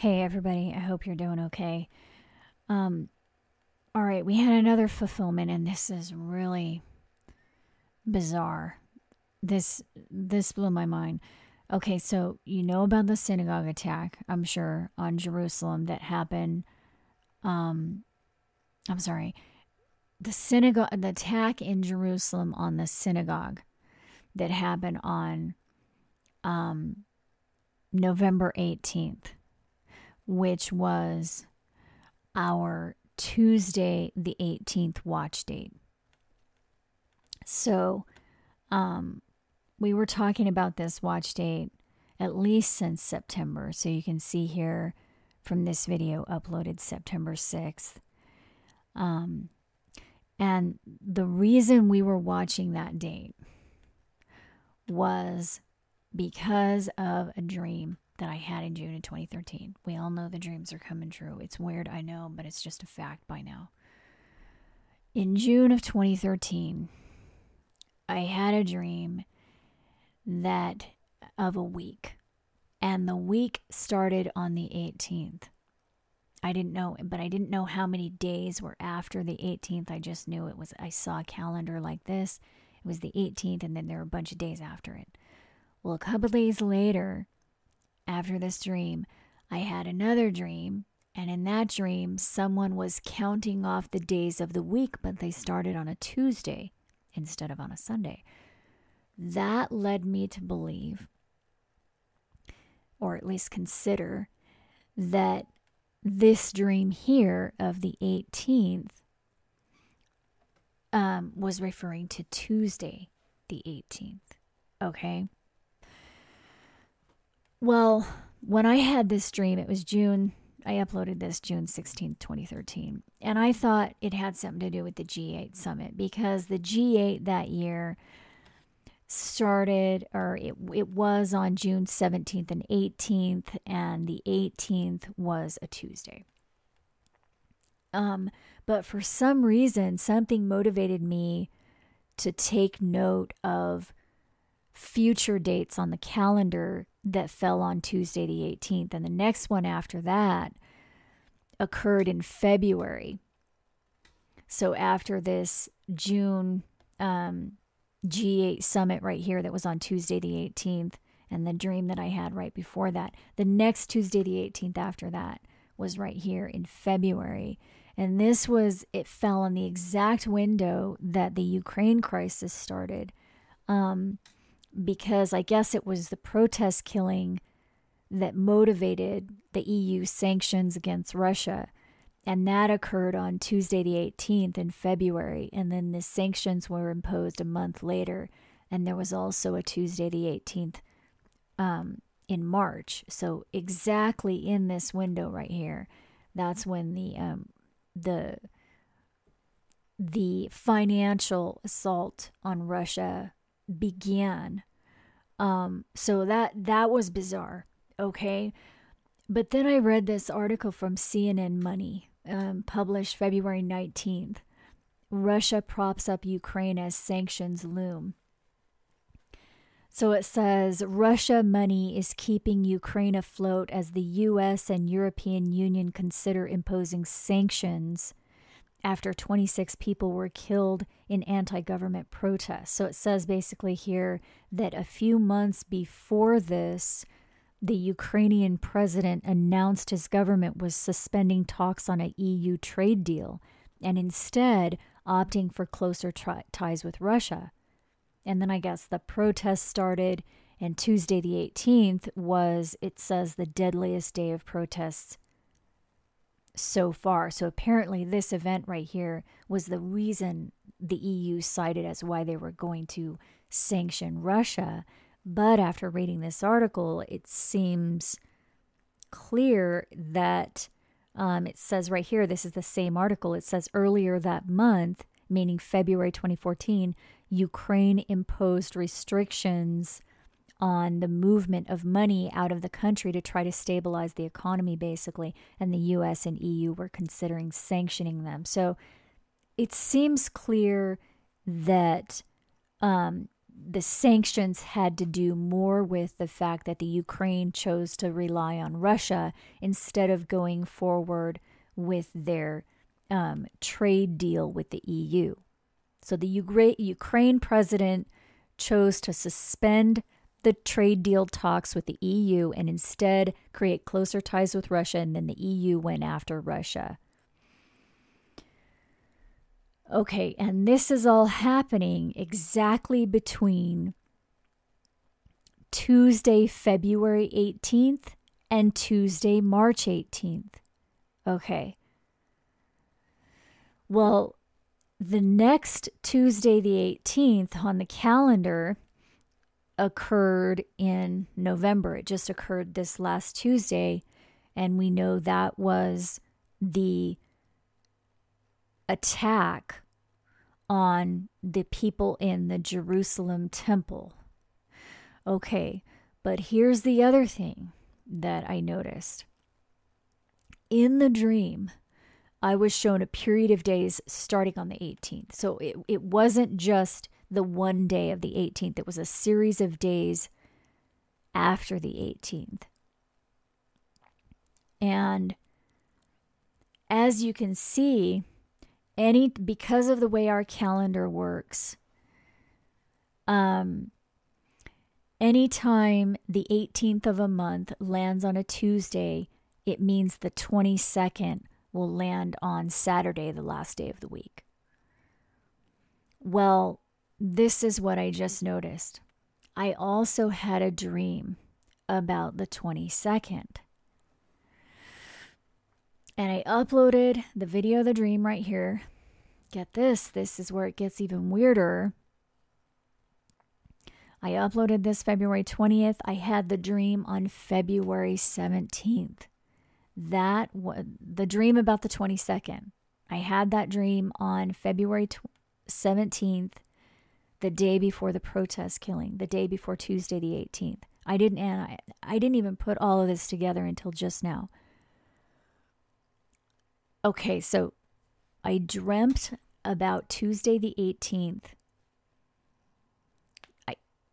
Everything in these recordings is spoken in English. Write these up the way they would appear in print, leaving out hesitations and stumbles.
Hey everybody, I hope you're doing okay. All right, we had another fulfillment and this is really bizarre. This blew my mind. Okay, so you know about the synagogue attack, I'm sure, on Jerusalem that happened I'm sorry. The attack in Jerusalem on the synagogue that happened on November 18th, which was our Tuesday, the 18th watch date. So, we were talking about this watch date at least since September. So you can see here from this video uploaded September 6th. And the reason we were watching that date was because of a dream that I had in June of 2013. We all know the dreams are coming true. It's weird, I know, but it's just a fact by now. In June of 2013, I had a dream that of a week, and the week started on the 18th. I didn't know how many days were after the 18th. I just knew it was, I saw a calendar like this. It was the 18th, and then there were a bunch of days after it. Well, a couple of days later, after this dream, I had another dream, and in that dream, someone was counting off the days of the week, but they started on a Tuesday instead of on a Sunday. That led me to believe, or at least consider, that this dream here of the 18th was referring to Tuesday, the 18th. Okay. Well, when I had this dream, it was June. I uploaded this June 16th, 2013. And I thought it had something to do with the G8 summit because the G8 that year started, or it was on June 17th and 18th, and the 18th was a Tuesday. But for some reason, something motivated me to take note of future dates on the calendar that fell on Tuesday the 18th, and the next one after that occurred in February. So after this June G8 summit right here that was on Tuesday the 18th, and the dream that I had right before that, the next Tuesday the 18th after that was right here in February. And it fell in the exact window that the Ukraine crisis started, because I guess it was the protest killing that motivated the EU sanctions against Russia. And that occurred on Tuesday the 18th in February. And then the sanctions were imposed a month later. And there was also a Tuesday the 18th in March. So exactly in this window right here, that's when the financial assault on Russia began. So that was bizarre. Okay. But then I read this article from CNN Money, published February 19th. Russia props up Ukraine as sanctions loom. So it says, Russia money is keeping Ukraine afloat as the U.S. and European Union consider imposing sanctions after 26 people were killed in anti-government protests. So it says basically here that a few months before this, the Ukrainian president announced his government was suspending talks on an EU trade deal and instead opting for closer ties with Russia. And then I guess the protests started, and Tuesday the 18th was, it says, the deadliest day of protests so far. So apparently this event right here was the reason the EU cited as why they were going to sanction Russia. But after reading this article, it seems clear that it says right here, this is the same article. It says earlier that month, meaning February 2014, Ukraine imposed restrictions on the movement of money out of the country to try to stabilize the economy, basically. And the US and EU were considering sanctioning them. So it seems clear that the sanctions had to do more with the fact that the Ukraine chose to rely on Russia instead of going forward with their trade deal with the EU. So the Ukraine president chose to suspend the trade deal talks with the EU and instead create closer ties with Russia, and then the EU went after Russia. Okay, and this is all happening exactly between Tuesday, February 18th and Tuesday, March 18th. Okay. Well, the next Tuesday, the 18th on the calendar occurred in November. It just occurred this last Tuesday, and we know that was the attack on the people in the Jerusalem temple. Okay, but here's the other thing that I noticed. In the dream, I was shown a period of days starting on the 18th. So it wasn't just the one day of the 18th. It was a series of days after the 18th. And as you can see, because of the way our calendar works, anytime the 18th of a month lands on a Tuesday, it means the 22nd will land on Saturday, the last day of the week. Well, this is what I just noticed. I also had a dream about the 22nd. And I uploaded the video of the dream right here. Get this. This is where it gets even weirder. I uploaded this February 20th. I had the dream on February 17th. That was the dream about the 22nd. I had that dream on February 17th, the day before the protest killing, the day before Tuesday the 18th. I didn't even put all of this together until just now. Okay, so I dreamt about Tuesday the 18th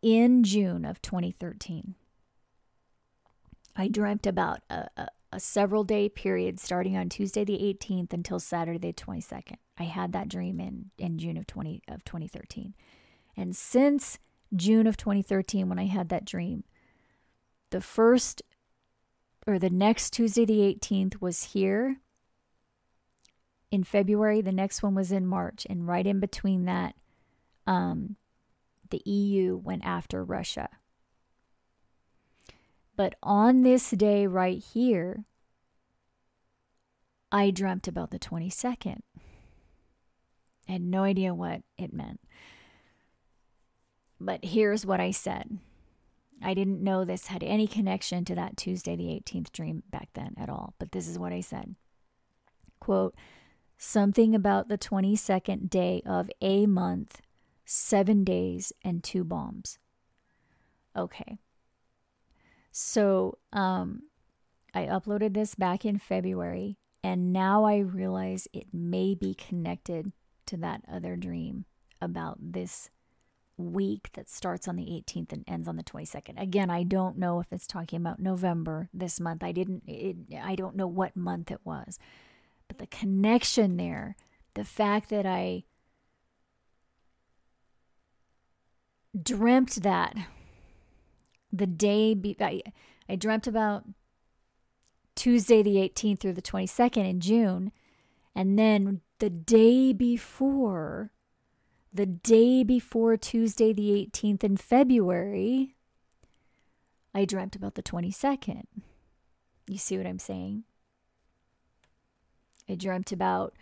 in June of 2013. I dreamt about a several day period starting on Tuesday the 18th until Saturday the 22nd. I had that dream in June of 2013. And since June of 2013, when I had that dream, the next Tuesday the 18th was here in February. The next one was in March. And right in between that, the EU went after Russia. But on this day right here, I dreamt about the 22nd. I had no idea what it meant. But here's what I said. I didn't know this had any connection to that Tuesday the 18th dream back then at all. But this is what I said. Quote, something about the 22nd day of a month, 7 days, and 2 bombs. Okay. So I uploaded this back in February, and now I realize it may be connected to that other dream about this week that starts on the 18th and ends on the 22nd. Again, I don't know if it's talking about November, this month. I don't know what month it was. But the connection there, the fact that I dreamt that the day, I dreamt about Tuesday the 18th through the 22nd in June, and then the day before Tuesday the 18th in February, I dreamt about the 22nd. You see what I'm saying? I dreamt about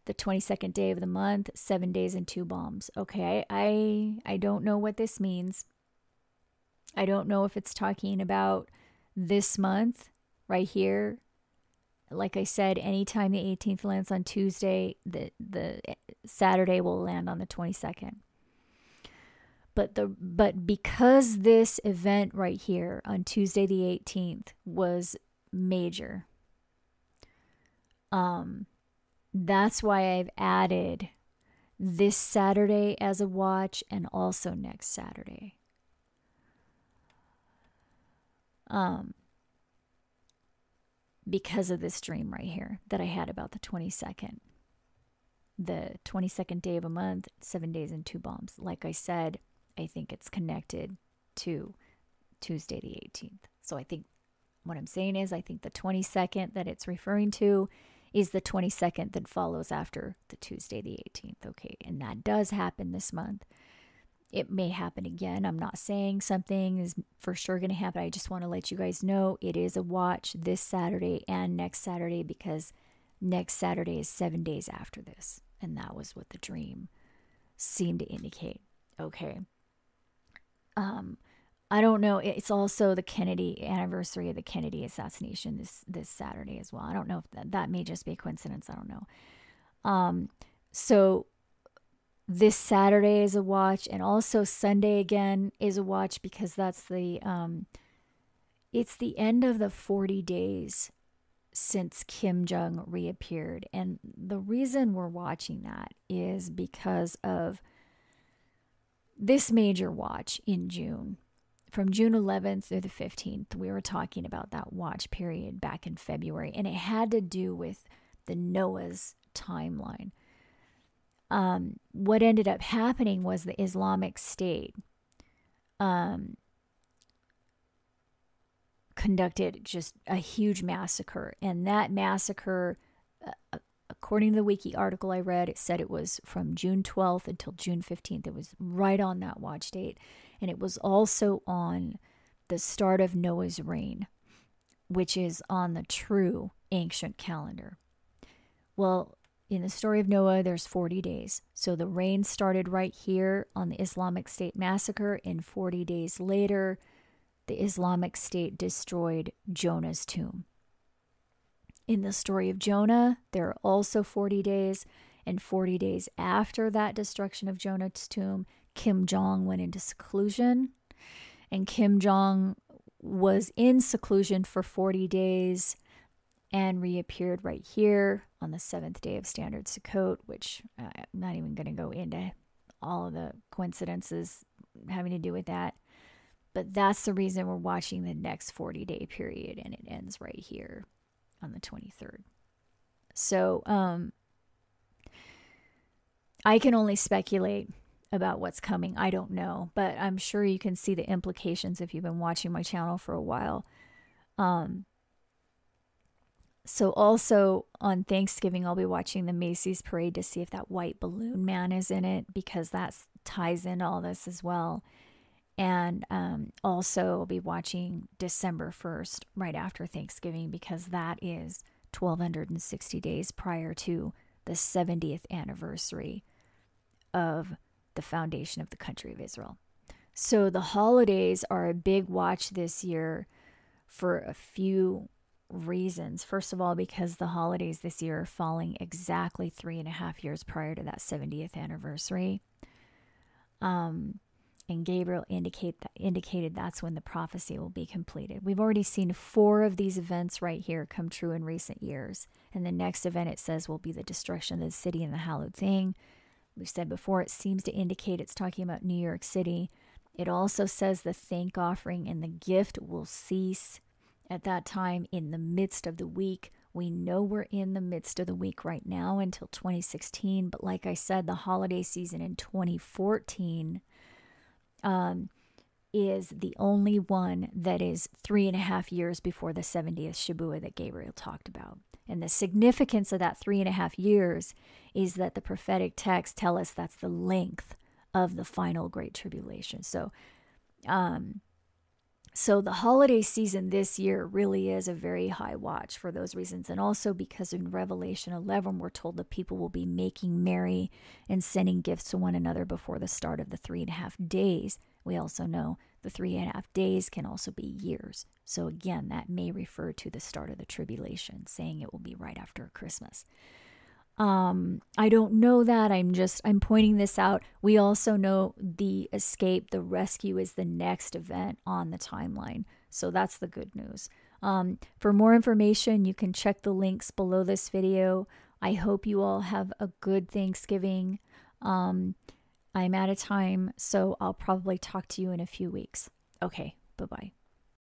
the 22nd day of the month, 7 days and 2 bombs. Okay, I don't know what this means. I don't know if it's talking about this month right here. Like I said, anytime the 18th lands on Tuesday, the Saturday will land on the 22nd. But because this event right here on Tuesday the 18th was major, that's why I've added this Saturday as a watch and also next Saturday. Because of this dream right here that I had about the 22nd. The 22nd day of a month, 7 days and 2 bombs. Like I said, I think it's connected to Tuesday the 18th. So I think what I'm saying is I think the 22nd that it's referring to is the 22nd that follows after the Tuesday the 18th. Okay, and that does happen this month. It may happen again. I'm not saying something is for sure going to happen. I just want to let you guys know it is a watch this Saturday and next Saturday, because next Saturday is 7 days after this. And that was what the dream seemed to indicate. Okay. I don't know. It's also the Kennedy anniversary of the Kennedy assassination this Saturday as well. I don't know if that may just be a coincidence. I don't know. So this Saturday is a watch, and also Sunday again is a watch, because that's the it's the end of the 40 days since Kim Jong reappeared. And the reason we're watching that is because of this major watch in June. From June 11th through the 15th, we were talking about that watch period back in February, and it had to do with the Noah's timeline. What ended up happening was the Islamic State conducted just a huge massacre. And that massacre, according to the wiki article I read, it said it was from June 12th until June 15th. It was right on that watch date. And it was also on the start of Noah's reign, which is on the true ancient calendar. Well, in the story of Noah, there's 40 days. So the reign started right here on the Islamic State massacre, and 40 days later, the Islamic State destroyed Jonah's tomb. In the story of Jonah, there are also 40 days, and 40 days after that destruction of Jonah's tomb, Kim Jong went into seclusion, and Kim Jong was in seclusion for 40 days and reappeared right here on the 7th day of Standard Sukkot, which I'm not even going to go into all of the coincidences having to do with that. But that's the reason we're watching the next 40-day period, and it ends right here on the 23rd. So I can only speculate about what's coming. I don't know, but I'm sure you can see the implications if you've been watching my channel for a while. So also on Thanksgiving, I'll be watching the Macy's parade to see if that white balloon man is in it, because that ties into all this as well. And also I'll be watching December 1st, right after Thanksgiving, because that is 1,260 days prior to the 70th anniversary of the foundation of the country of Israel. So the holidays are a big watch this year for a few reasons. First of all, because the holidays this year are falling exactly 3.5 years prior to that 70th anniversary. And Gabriel indicated that's when the prophecy will be completed. We've already seen 4 of these events right here come true in recent years. And the next event, it says, will be the destruction of the city and the hallowed thing. We've said before, it seems to indicate it's talking about New York City. It also says the thank offering and the gift will cease at that time in the midst of the week. We know we're in the midst of the week right now until 2016. But like I said, the holiday season in 2014 is the only one that is 3.5 years before the 70th Shabuah that Gabriel talked about. And the significance of that 3.5 years is that the prophetic texts tell us that's the length of the final Great Tribulation. So the holiday season this year really is a very high watch for those reasons. And also because in Revelation 11, we're told that people will be making merry and sending gifts to one another before the start of the 3.5 days. We also know the 3.5 days can also be years. So again, that may refer to the start of the tribulation, saying it will be right after Christmas. I don't know that. I'm pointing this out. We also know the escape, the rescue is the next event on the timeline. So that's the good news. For more information, you can check the links below this video. I hope you all have a good Thanksgiving. I'm out of time, so I'll probably talk to you in a few weeks. Okay, bye-bye.